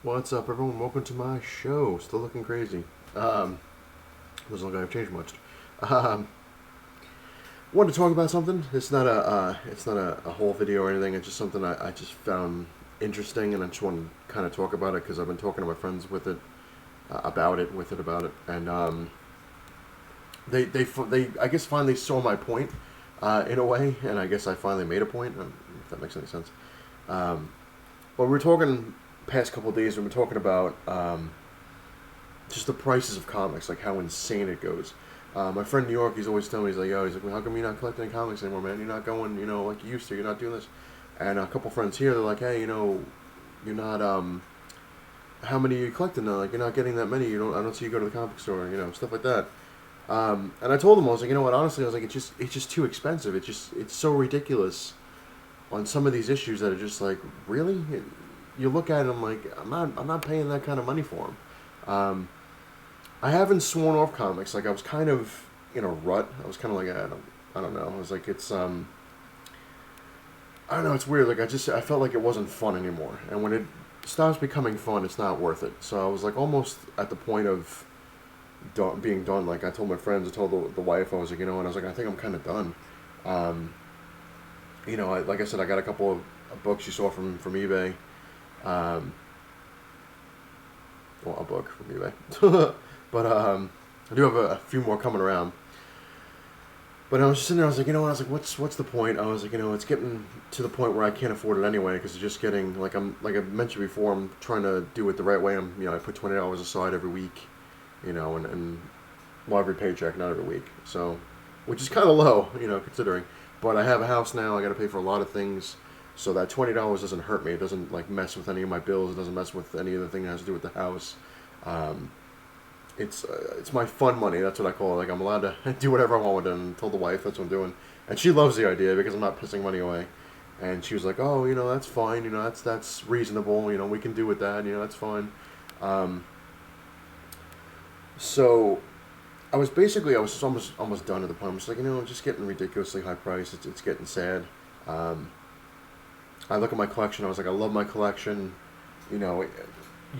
What's up, everyone? Welcome to my show. Still looking crazy. Doesn't look like I've changed much. Um, Wanted to talk about something. It's not a whole video or anything. It's just something I just found interesting, and I just want to kind of talk about it because I've been talking to my friends with it about it, and they I guess finally saw my point in a way, and I guess I finally made a point. If that makes any sense. Um, but we were talking past couple of days. We've been talking about just the prices of comics, like how insane it goes. My friend in New York, he's always telling me, he's like, well, how come you're not collecting any comics anymore, man? You're not going, like you used to. You're not doing this. And a couple friends here, they're like, hey, you're not, how many are you collecting now? Like, you're not getting that many. I don't see you go to the comic store, stuff like that. And I told them, I was like, you know what, honestly, I was like, it's just too expensive. It's so ridiculous on some of these issues that are just like, really? You look at it, I'm like, I'm not paying that kind of money for them. I haven't sworn off comics. Like, I was kind of in a rut. I was kind of like, I don't know. I was like, I don't know. It's weird. Like, I felt like it wasn't fun anymore. And when it stops becoming fun, it's not worth it. So I was like, almost at the point of being done. Like, I told my friends, I told the wife, I was like, and I was like, I think I'm kind of done. Um, like I said, I got a couple of books you saw from eBay. Um, well, a book from eBay. But I do have a few more coming around. But I was just sitting there. I was like, I was like, what's the point? I was like, it's getting to the point where I can't afford it anyway because it's just getting like I mentioned before. I'm trying to do it the right way. I put $20 aside every week, and well, every paycheck, not every week. So, which is kind of low, considering. But I have a house now. I got to pay for a lot of things. So that $20 doesn't hurt me. It doesn't like mess with any of my bills. It doesn't mess with any of the thing that has to do with the house. Um, it's my fun money. That's what I call it. Like, I'm allowed to do whatever I want with it. And told the wife that's what I'm doing, and she loves the idea because I'm not pissing money away. And she was like, "Oh, that's fine. That's reasonable. We can do with that. That's fine." Um, so I was almost done at the point. I was like, I'm just getting ridiculously high price. It's getting sad. Um, I look at my collection. I was like, I love my collection. You know,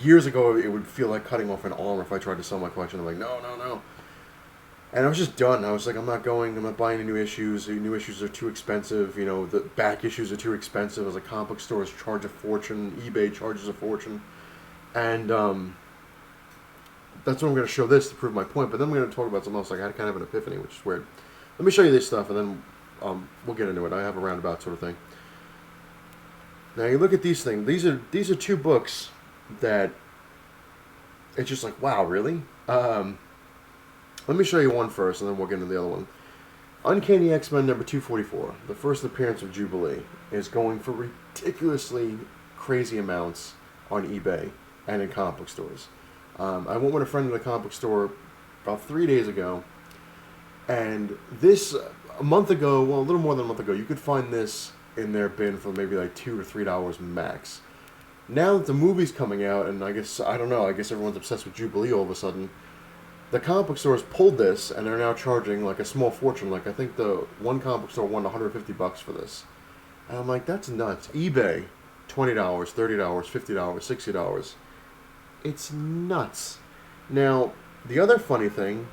Years ago, it would feel like cutting off an arm if I tried to sell my collection. I'm like, no, no, no. And I was just done. I was like, I'm not going. I'm not buying any new issues. The new issues are too expensive. The back issues are too expensive. I was like, comic book stores charge a fortune. eBay charges a fortune. And that's what I'm going to show this to prove my point. But then I'm going to talk about something else. Like, I had kind of an epiphany, which is weird. Let me show you this stuff, and then we'll get into it. I have a roundabout sort of thing. Now, you look at these things. These are two books that it's just like, wow, really? Let me show you one first, and then we'll get into the other one. Uncanny X-Men number 244, the first appearance of Jubilee, is going for ridiculously crazy amounts on eBay and in comic book stores. I went with a friend in a comic book store about 3 days ago, and this, a month ago, well, a little more than a month ago, you could find this in their bin for maybe like $2 or $3 max. Now that the movie's coming out, and I don't know, I guess everyone's obsessed with Jubilee all of a sudden, the comic book stores pulled this, and they're now charging like a small fortune. Like, I think the one comic book store won $150 for this. And I'm like, that's nuts. eBay, $20, $30, $50, $60. It's nuts. Now, the other funny thing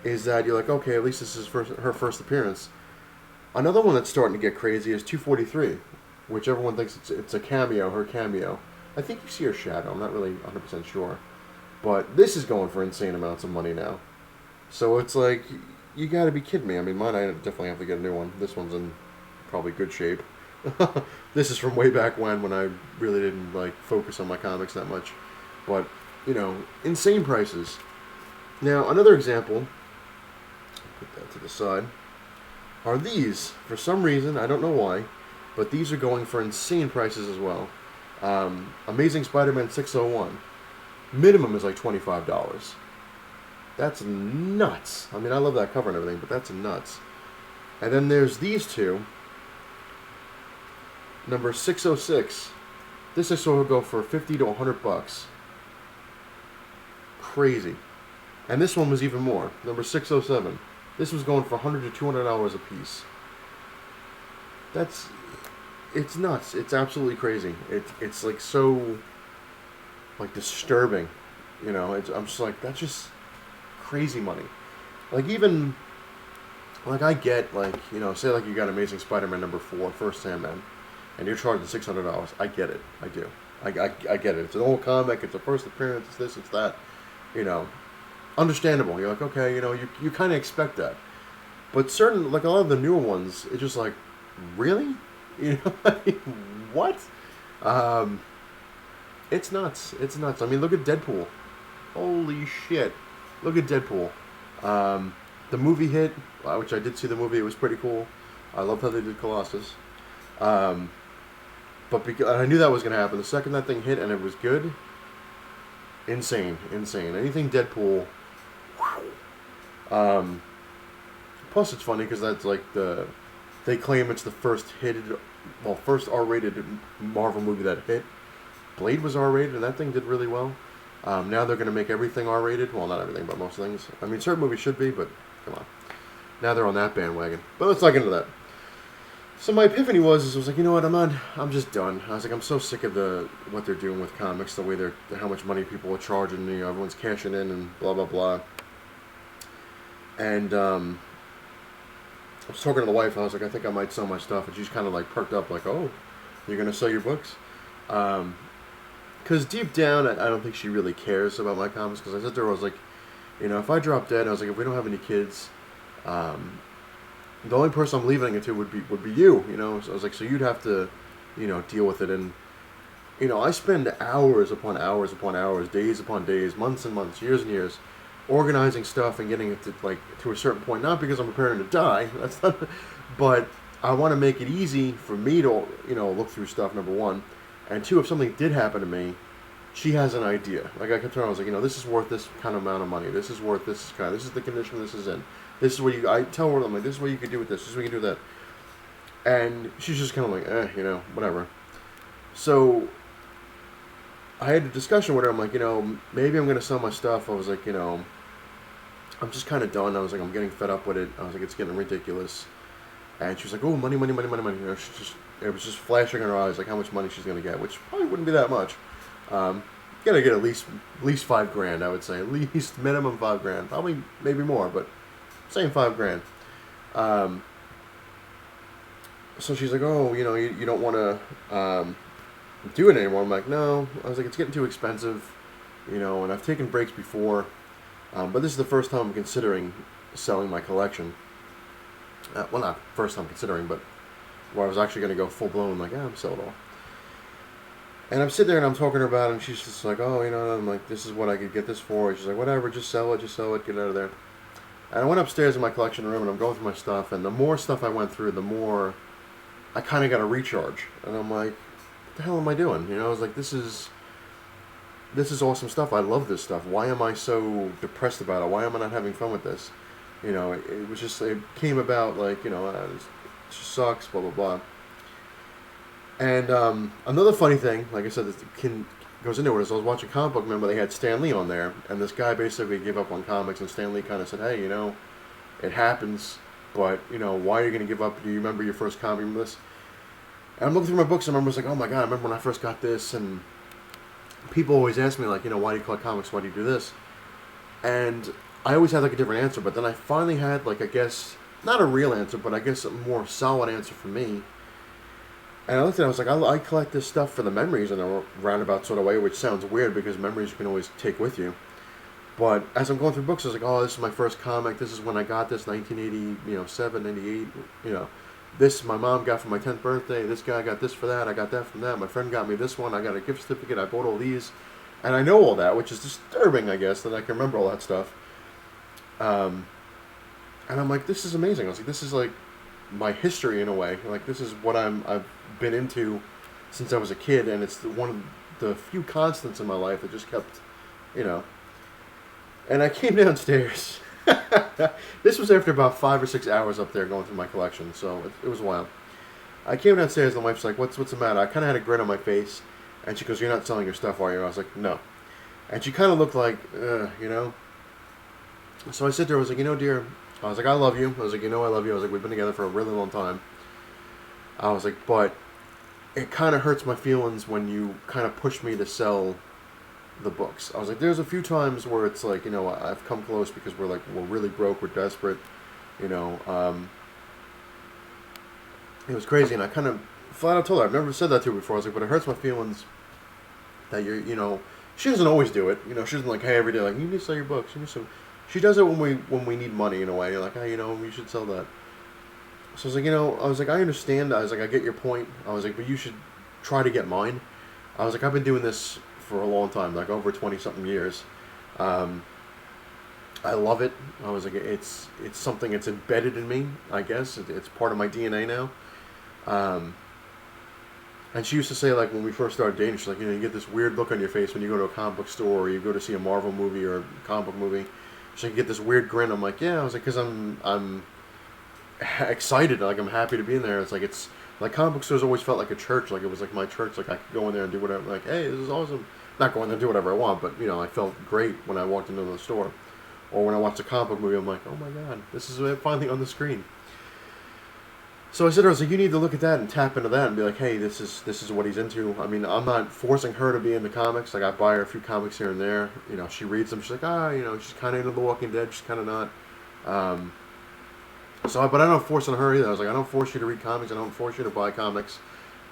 is that you're like, okay, at least this is her first appearance. Another one that's starting to get crazy is 243, which everyone thinks it's a cameo, her cameo. I think you see her shadow. I'm not really 100% sure. But this is going for insane amounts of money now. So it's like, you gotta be kidding me. I mean, mine, I definitely have to get a new one. This one's in probably good shape. This is from way back when I really didn't, like, focus on my comics that much. But, insane prices. Now, another example, put that to the side, are these. For some reason, I don't know why, but these are going for insane prices as well. Amazing Spider-Man 601. Minimum is like $25. That's nuts. I mean, I love that cover and everything, but that's nuts. And then there's these two. Number 606. This I saw go for $50 to $100. Crazy. And this one was even more. Number 607. This was going for $100 to $200 a piece. It's nuts. It's absolutely crazy. It's like so. like disturbing. You know, I'm just like, that's just crazy money. Like even like I get like, you know, say like you got Amazing Spider-Man #4, first Sandman, and you're charging $600. I get it. I do. I get it. It's an old comic. It's a first appearance. It's this. It's that. You know, understandable. You're like, okay, you know, you kind of expect that. But certain, like a lot of the newer ones, it's just like, really? You know, like, what? Um, it's nuts. It's nuts. I mean, look at Deadpool. Holy shit. Look at Deadpool. The movie hit, which I did see the movie. It was pretty cool. I loved how they did Colossus. Um, but because I knew that was going to happen. The second that thing hit and it was good, insane. Anything Deadpool. Wow. Plus, it's funny because that's like they claim it's the first first R-rated Marvel movie that hit. Blade was R-rated, and that thing did really well. Now they're going to make everything R-rated. Well, not everything, but most things. I mean, certain movies should be, but come on. Now they're on that bandwagon. But let's not get into that. So my epiphany was I was like, you know what, I'm just done. I was like, I'm so sick of what they're doing with comics, the way how much money people are charging, you know, everyone's cashing in and blah, blah, blah. And, I was talking to the wife, and I was like, I think I might sell my stuff, and she's kind of like perked up, like, oh, you're going to sell your books? Because deep down, I don't think she really cares about my comics, because I said to her, I was like, you know, if I drop dead, I was like, if we don't have any kids, the only person I'm leaving it to would be you, you know? So I was like, so you'd have to, you know, deal with it, and, you know, I spend hours upon hours upon hours, days upon days, months and months, years and years, organizing stuff and getting it to a certain point, not because I'm preparing to die, that's not, but I want to make it easy for me to, you know, look through stuff, number one, and two, if something did happen to me, she has an idea. Like I kept telling her, I was like, you know, this is worth this kind of amount of money, this is worth this kind, this is the condition this is in, this is what I tell her, I'm like, this is what you could do with this is what you can do with that, and she's just kind of like, you know, whatever. So I had a discussion with her. I'm like, you know, maybe I'm going to sell my stuff. I was like, you know, I'm just kind of done. I was like, I'm getting fed up with it. I was like, it's getting ridiculous. And she was like, oh, money, money, money, money, money. You know, it was just flashing in her eyes, like how much money she's going to get, which probably wouldn't be that much. Gotta get at least $5,000, I would say. At least minimum $5,000. Probably, maybe more, but I'm saying $5,000. So she's like, oh, you know, you don't want to do it anymore. I'm like, no. I was like, it's getting too expensive, you know, and I've taken breaks before. But this is the first time I'm considering selling my collection. Well, not first time considering, but where I was actually going to go full blown, like, I'm sell it all. And I'm sitting there and I'm talking to her about it, and she's just like, oh, you know, I'm like, this is what I could get this for. She's like, whatever, just sell it, get out of there. And I went upstairs in my collection room, and I'm going through my stuff, and the more stuff I went through, the more I kind of got a recharge. And I'm like, what the hell am I doing? You know, I was like, this is awesome stuff. I love this stuff. Why am I so depressed about it? Why am I not having fun with this? You know, it was just, it came about like, you know, it just sucks, blah, blah, blah. And another funny thing, like I said, this goes into it, is I was watching Comic Book Man, where they had Stan Lee on there, and this guy basically gave up on comics, and Stan Lee kind of said, hey, you know, it happens, but, you know, why are you going to give up? Do you remember your first comic? Remember this? And I'm looking through my books, and I remember, like, oh my god, I remember when I first got this, and people always ask me, like, you know, why do you collect comics? Why do you do this? And I always had, like, a different answer, but then I finally had, like, I guess, not a real answer, but I guess a more solid answer for me. And I looked at it, I was like, I collect this stuff for the memories in a roundabout sort of way, which sounds weird because memories you can always take with you. But as I'm going through books, I was like, oh, this is my first comic, this is when I got this, 1987, 98, you know. This my mom got for my 10th birthday, this guy got this for that, I got that from that, my friend got me this one, I got a gift certificate, I bought all these. And I know all that, which is disturbing, I guess, that I can remember all that stuff. And I'm like, this is amazing. I was like, this is like my history in a way. Like, this is what I've been into since I was a kid, and it's one of the few constants in my life that just kept, you know. And I came downstairs. This was after about 5 or 6 hours up there going through my collection, so it was wild. I came downstairs, and the wife's like, what's the matter? I kind of had a grin on my face, and she goes, you're not selling your stuff, are you? I was like, no. And she kind of looked like, you know. So I said to her, I was like, you know, dear, I was like, I love you. I was like, you know, I love you. I was like, we've been together for a really long time. I was like, but it kind of hurts my feelings when you kind of push me to sell the books. I was like, there's a few times where it's like, I've come close because we're really broke, we're desperate, you know. It was crazy, and I kind of flat out told her, I've never said that to her before. I was like, but it hurts my feelings that she doesn't always do it. She doesn't like, hey, every day, like, you need to sell your books. You need to. She does it when we need money in a way. You're like, hey, we should sell that. So I was like, I understand. I was like, I get your point. I was like, but you should try to get mine. I was like, I've been doing this for a long time, like over 20-something years. I love it. I was like, it's something that's embedded in me, I guess. It's part of my DNA now. And she used to say, like, when we first started dating, she's like, you get this weird look on your face when you go to a comic book store or you go to see a Marvel movie or a comic book movie. She's like, you get this weird grin. I'm like, yeah. I was like, because I'm excited. Like, I'm happy to be in there. It's like comic book stores always felt like a church. Like, it was like my church. Like, I could go in there and do whatever. Like, hey, this is awesome. Not go in there and do whatever I want, but, I felt great when I walked into the store. Or when I watched a comic book movie, I'm like, oh my God, this is finally on the screen. So I said to her, I was like, you need to look at that and tap into that and be like, hey, this is what he's into. I mean, I'm not forcing her to be into comics. Like, I buy her a few comics here and there. She reads them. She's like, she's kind of into The Walking Dead. She's kind of not. But I don't force on her either. I was like, I don't force you to read comics. I don't force you to buy comics.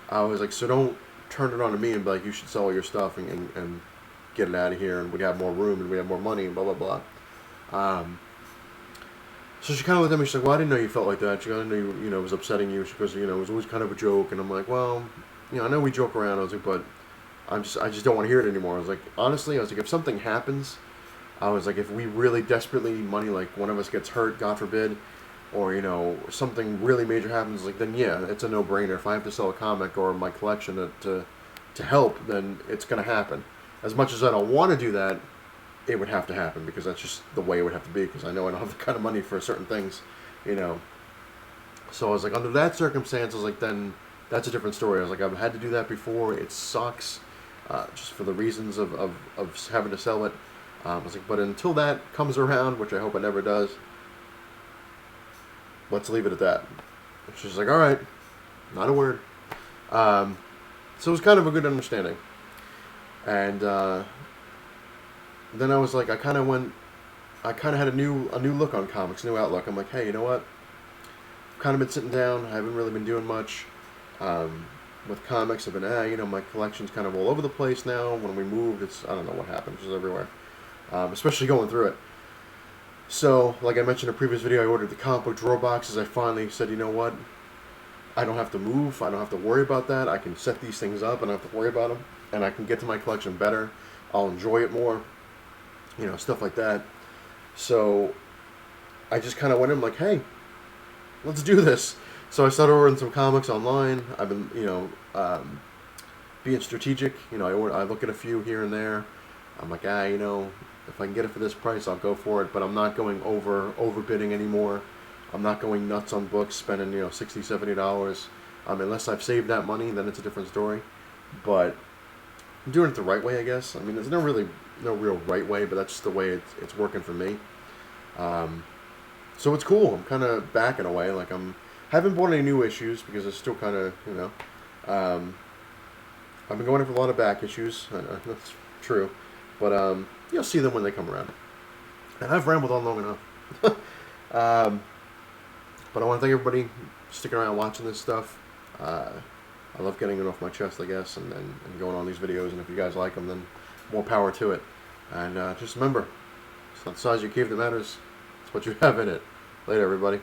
I was like, so don't turn it on to me and be like, you should sell all your stuff and get it out of here, and we'd have more room and we'd have more money and blah, blah, blah. So she kind of looked at me. She's like, well, I didn't know you felt like that. She goes, I didn't know it was upsetting you. She goes, it was always kind of a joke. And I'm like, well, I know we joke around. I was like, but I just don't want to hear it anymore. I was like, honestly, if something happens, I was like, if we really desperately need money, like one of us gets hurt, God forbid, or, something really major happens, like, then yeah, it's a no-brainer. If I have to sell a comic or my collection to help, then it's going to happen. As much as I don't want to do that, it would have to happen because that's just the way it would have to be, because I know I don't have the kind of money for certain things, So I was like, under that circumstance, I was like, then that's a different story. I was like, I've had to do that before. It sucks, just for the reasons of having to sell it. I was like, but until that comes around, which I hope it never does, let's leave it at that. And she's like, all right, not a word. So it was kind of a good understanding. And then I was like, I kind of had a new look on comics, new outlook. I'm like, hey, you know what? I've kind of been sitting down. I haven't really been doing much with comics. I've been, my collection's kind of all over the place now. When we moved, I don't know what happened. It's just everywhere, especially going through it. So, like I mentioned in a previous video, I ordered the comic book drawer boxes. I finally said, you know what? I don't have to move. I don't have to worry about that. I can set these things up. I don't have to worry about them. And I can get to my collection better. I'll enjoy it more. Stuff like that. So I just kind of went in like, hey, let's do this. So I started ordering some comics online. I've been, being strategic. I look at a few here and there. I'm like, if I can get it for this price, I'll go for it. But I'm not going overbidding anymore. I'm not going nuts on books, spending, $60, $70. Unless I've saved that money, then it's a different story. But I'm doing it the right way, I guess. There's no real right way, but that's just the way it's working for me. So it's cool. I'm kind of back in a way. Like, haven't bought any new issues because it's still kind of, I've been going in for a lot of back issues. That's true. But you'll see them when they come around. And I've rambled on long enough. But I want to thank everybody sticking around watching this stuff. I love getting it off my chest, I guess, and going on these videos. And if you guys like them, then more power to it. And just remember, it's not the size of your cave that matters. It's what you have in it. Later, everybody.